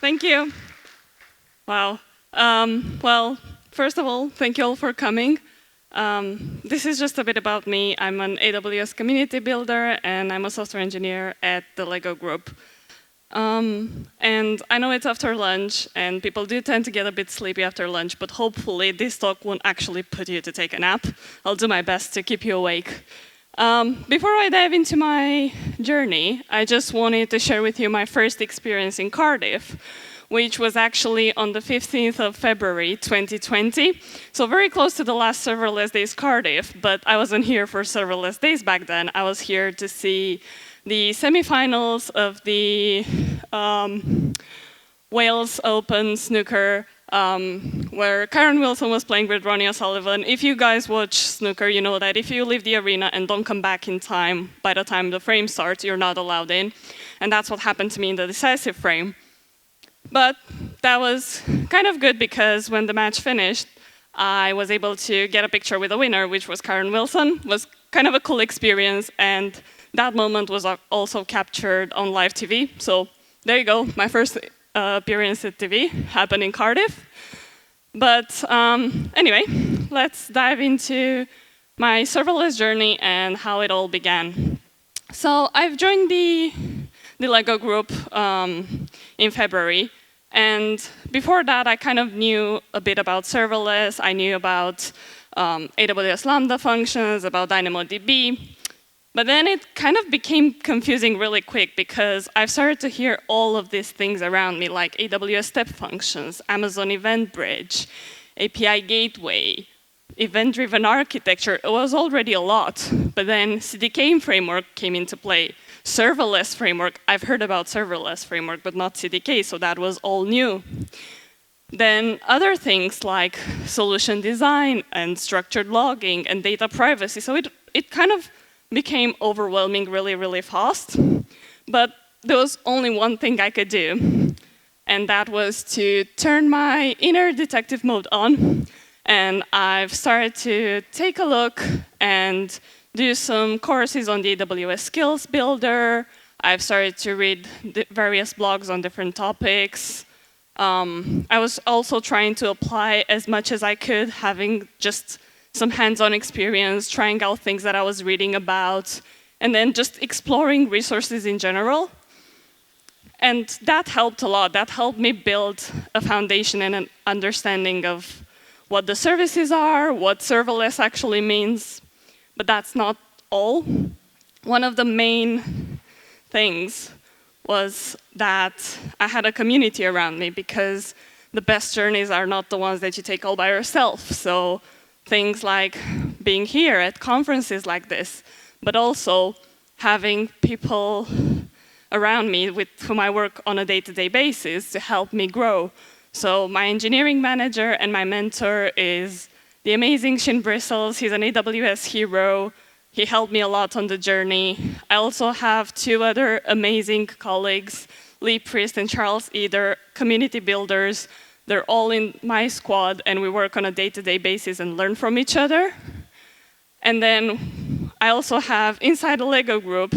Thank you. Wow. Well, first of all, thank you all for coming. This is just a bit about me. I'm an AWS community builder, and I'm a software engineer at the Lego Group. And I know it's after lunch, and people do tend to get a bit sleepy after lunch, but hopefully this talk won't actually put you to take a nap. I'll do my best to keep you awake. Before I dive into my journey, I just wanted to share with you my first experience in Cardiff, which was actually on the 15th of February 2020. So very close to the last Serverless Days Cardiff, but I wasn't here for Serverless Days back then. I was here to see the semifinals of the Wales Open snooker, where Karen Wilson was playing with Ronnie O'Sullivan. If you guys watch snooker, you know that if you leave the arena and don't come back in time, by the time the frame starts, you're not allowed in. And that's what happened to me in the decisive frame. But that was kind of good because when the match finished, I was able to get a picture with the winner, which was Karen Wilson. It was kind of a cool experience, and that moment was also captured on live TV. So there you go, my first appearance at TV happened in Cardiff. But anyway, let's dive into my serverless journey and how it all began. So I've joined the Lego Group in February. And before that, I kind of knew a bit about serverless. I knew about AWS Lambda functions, about DynamoDB. But then it kind of became confusing really quick because I've started to hear all of these things around me, like AWS Step Functions, Amazon Event Bridge, API Gateway, event-driven architecture. It was already a lot. But then CDK framework came into play. Serverless framework, I've heard about serverless framework, but not CDK, so that was all new. Then other things like solution design and structured logging and data privacy. So it kind of became overwhelming really, really fast. But there was only one thing I could do, and that was to turn my inner detective mode on. And I've started to take a look and do some courses on the AWS Skills Builder. I've started to read various blogs on different topics. I was also trying to apply as much as I could, having just some hands-on experience, trying out things that I was reading about, and then just exploring resources in general. And that helped a lot. That helped me build a foundation and an understanding of what the services are, what serverless actually means. But that's not all. One of the main things was that I had a community around me because the best journeys are not the ones that you take all by yourself. So things like being here at conferences like this, but also having people around me with whom I work on a day-to-day basis to help me grow. So my engineering manager and my mentor is the amazing Shin Bristles. He's an AWS hero. He helped me a lot on the journey. I also have two other amazing colleagues, Lee Priest and Charles Eder, community builders. They're all in my squad, and we work on a day-to-day basis and learn from each other. And then I also have, inside the Lego Group,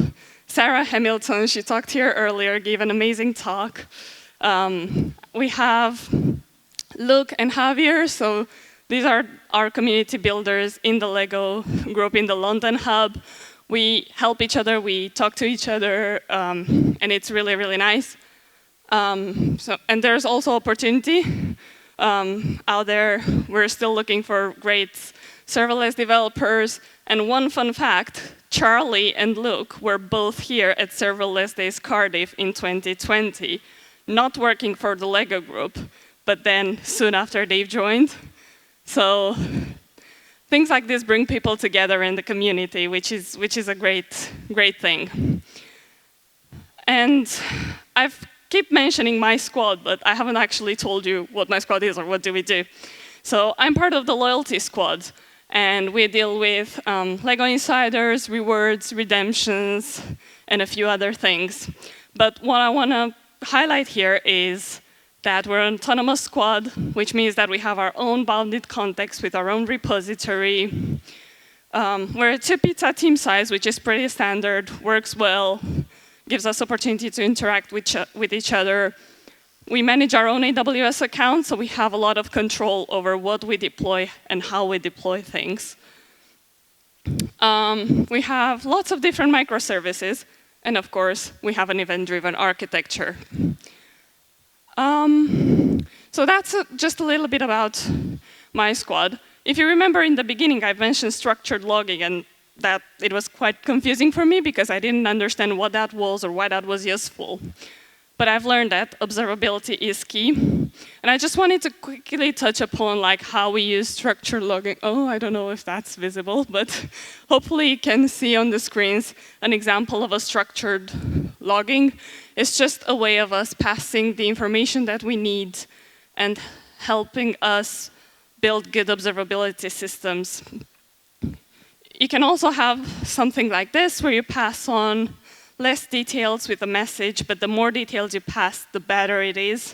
Sarah Hamilton. She talked here earlier, gave an amazing talk. We have Luke and Javier. So these are our community builders in the Lego Group in the London hub. We help each other, we talk to each other, and it's really, really nice. And there's also opportunity out there. We're still looking for great serverless developers. And one fun fact, Charlie and Luke were both here at Serverless Days Cardiff in 2020, not working for the Lego Group, but then soon after they've joined. So things like this bring people together in the community, which is a great thing. And I keep mentioning my squad, but I haven't actually told you what my squad is or what do we do. So I'm part of the loyalty squad, and we deal with Lego insiders, rewards, redemptions, and a few other things. But what I want to highlight here is that we're an autonomous squad, which means that we have our own bounded context with our own repository. We're a 2 pizza team size, which is pretty standard, works well, gives us opportunity to interact with each other. We manage our own AWS account, so we have a lot of control over what we deploy and how we deploy things. We have lots of different microservices, and of course, we have an event-driven architecture. So that's just a little bit about my squad. If you remember in the beginning, I mentioned structured logging, and that it was quite confusing for me because I didn't understand what that was or why that was useful. But I've learned that observability is key. And I just wanted to quickly touch upon like how we use structured logging. Oh, I don't know if that's visible, but hopefully you can see on the screens an example of a structured logging. It's just a way of us passing the information that we need and helping us build good observability systems. You can also have something like this where you pass on less details with a message, but the more details you pass, the better it is.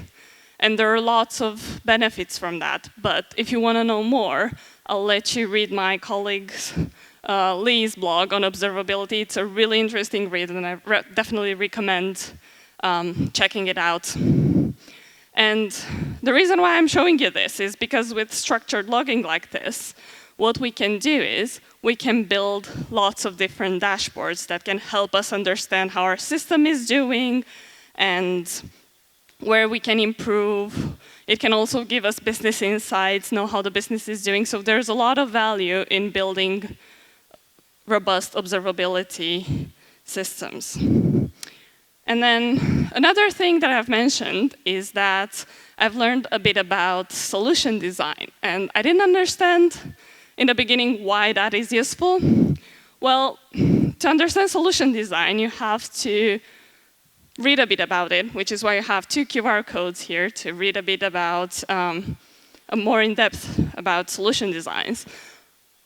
And there are lots of benefits from that. But if you want to know more, I'll let you read my colleague's Lee's blog on observability. It's a really interesting read, and I definitely recommend checking it out. And the reason why I'm showing you this is because with structured logging like this, what we can do is we can build lots of different dashboards that can help us understand how our system is doing and where we can improve. It can also give us business insights, know how the business is doing. So there's a lot of value in building robust observability systems. And then another thing that I've mentioned is that I've learned a bit about solution design. And I didn't understand in the beginning why that is useful. Well, to understand solution design, you have to read a bit about it, which is why you have 2 QR codes here to read a bit about, more in depth about solution designs.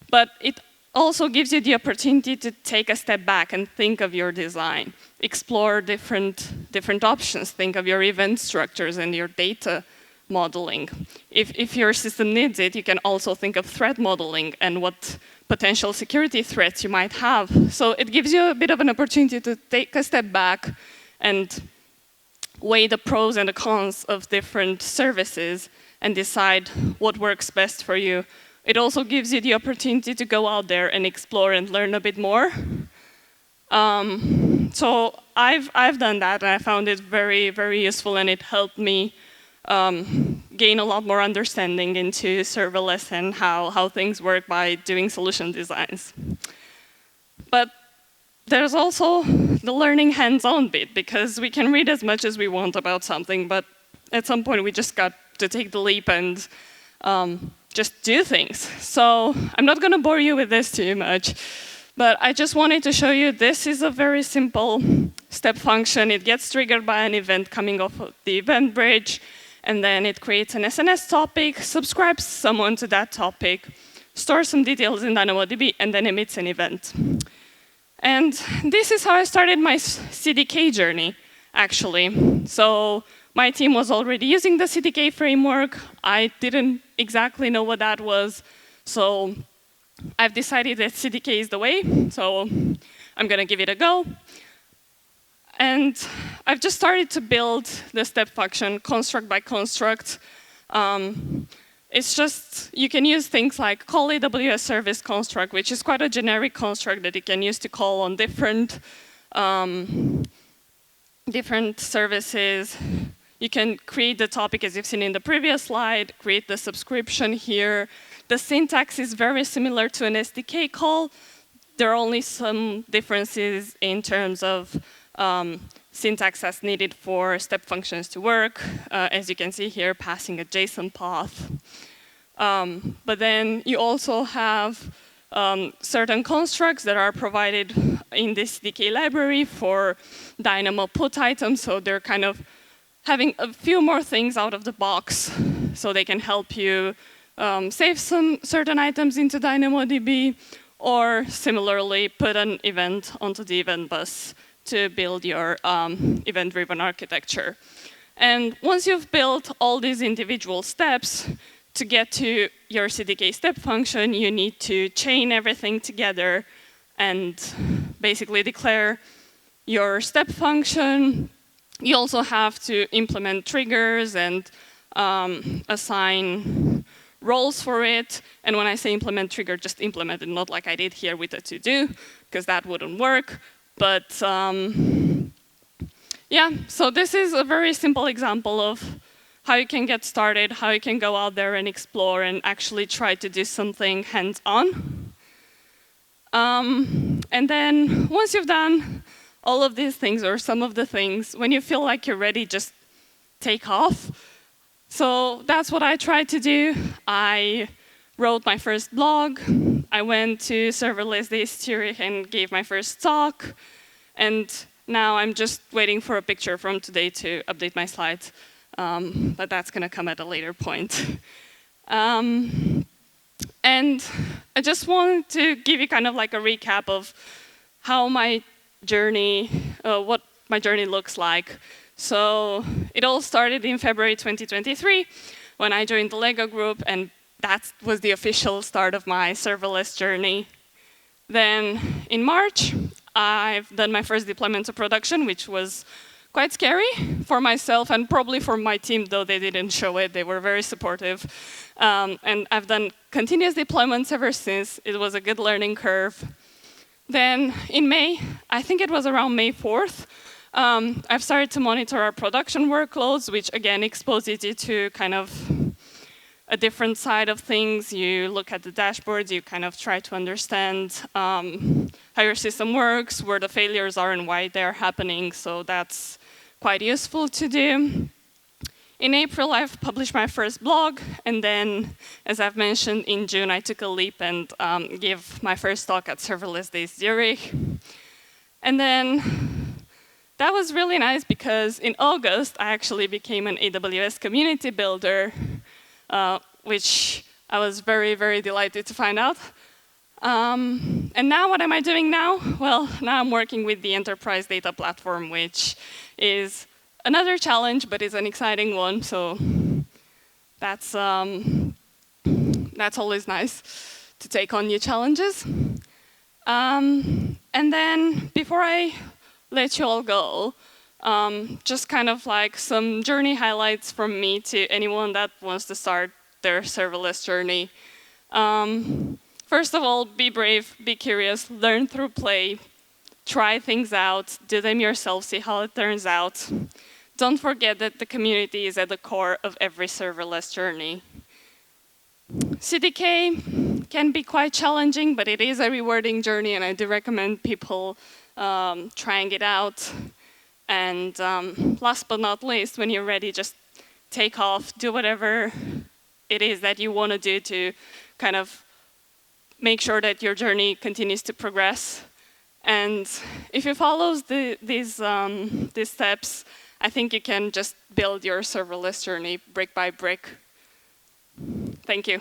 But it also gives you the opportunity to take a step back and think of your design, explore different options, think of your event structures and your data modeling. If your system needs it, you can also think of threat modeling and what potential security threats you might have. So it gives you a bit of an opportunity to take a step back and weigh the pros and the cons of different services and decide what works best for you. It also gives you the opportunity to go out there and explore and learn a bit more. So I've done that, and I found it very, very useful, and it helped me gain a lot more understanding into serverless and how things work by doing solution designs. But there's also the learning hands-on bit, because we can read as much as we want about something, but at some point we just got to take the leap and just do things. So I'm not going to bore you with this too much, but I just wanted to show you this is a very simple step function. It gets triggered by an event coming off of the event bridge, and then it creates an SNS topic, subscribes someone to that topic, stores some details in DynamoDB, and then emits an event. And this is how I started my CDK journey, actually. So my team was already using the CDK framework. I didn't exactly know what that was, so I've decided that CDK is the way, so I'm going to give it a go. And I've just started to build the step function construct by construct. It's just, you can use things like call AWS service construct, which is quite a generic construct that you can use to call on different services. You can create the topic as you've seen in the previous slide, create the subscription here. The syntax is very similar to an SDK call. There are only some differences in terms of syntax as needed for step functions to work. As you can see here, passing a JSON path. But then you also have certain constructs that are provided in this SDK library for Dynamo put items. So they're kind of having a few more things out of the box so they can help you save some certain items into DynamoDB, or similarly put an event onto the event bus to build your event-driven architecture. And once you've built all these individual steps, to get to your CDK step function, you need to chain everything together and basically declare your step function, You also have to implement triggers and assign roles for it. And when I say implement trigger, just implement it, not like I did here with a to-do, because that wouldn't work. But yeah, so this is a very simple example of how you can get started, how you can go out there and explore and actually try to do something hands-on. And then once you've done all of these things or some of the things, when you feel like you're ready, just take off. So that's what I tried to do. I wrote my first blog. I went to Serverless Days Zurich and gave my first talk. And now I'm just waiting for a picture from today to update my slides. But that's going to come at a later point. And I just wanted to give you kind of like a recap of how my journey, what my journey looks like. So it all started in February 2023 when I joined the Lego group, and that was the official start of my serverless journey. Then in March, I've done my first deployment to production, which was quite scary for myself and probably for my team, though they didn't show it. They were very supportive. And I've done continuous deployments ever since. It was a good learning curve. Then in May, I think it was around May 4th, I've started to monitor our production workloads, which again exposes you to kind of a different side of things. You look at the dashboards, you kind of try to understand how your system works, where the failures are and why they're happening. So that's quite useful to do. In April, I've published my first blog, and then, as I've mentioned, in June, I took a leap and gave my first talk at Serverless Days Zurich. And then that was really nice because in August, I actually became an AWS community builder, which I was very, very delighted to find out. And now, what am I doing now? Well, now I'm working with the enterprise data platform, which is another challenge, but it's an exciting one. So that's always nice to take on new challenges. And then before I let you all go, just kind of like some journey highlights from me to anyone that wants to start their serverless journey. First of all, be brave, be curious, learn through play, try things out, do them yourself, see how it turns out. Don't forget that the community is at the core of every serverless journey. CDK can be quite challenging, but it is a rewarding journey, and I do recommend people trying it out. And last but not least, when you're ready, just take off, do whatever it is that you want to do to kind of make sure that your journey continues to progress. And if you follow these steps, I think you can just build your serverless journey brick by brick. Thank you.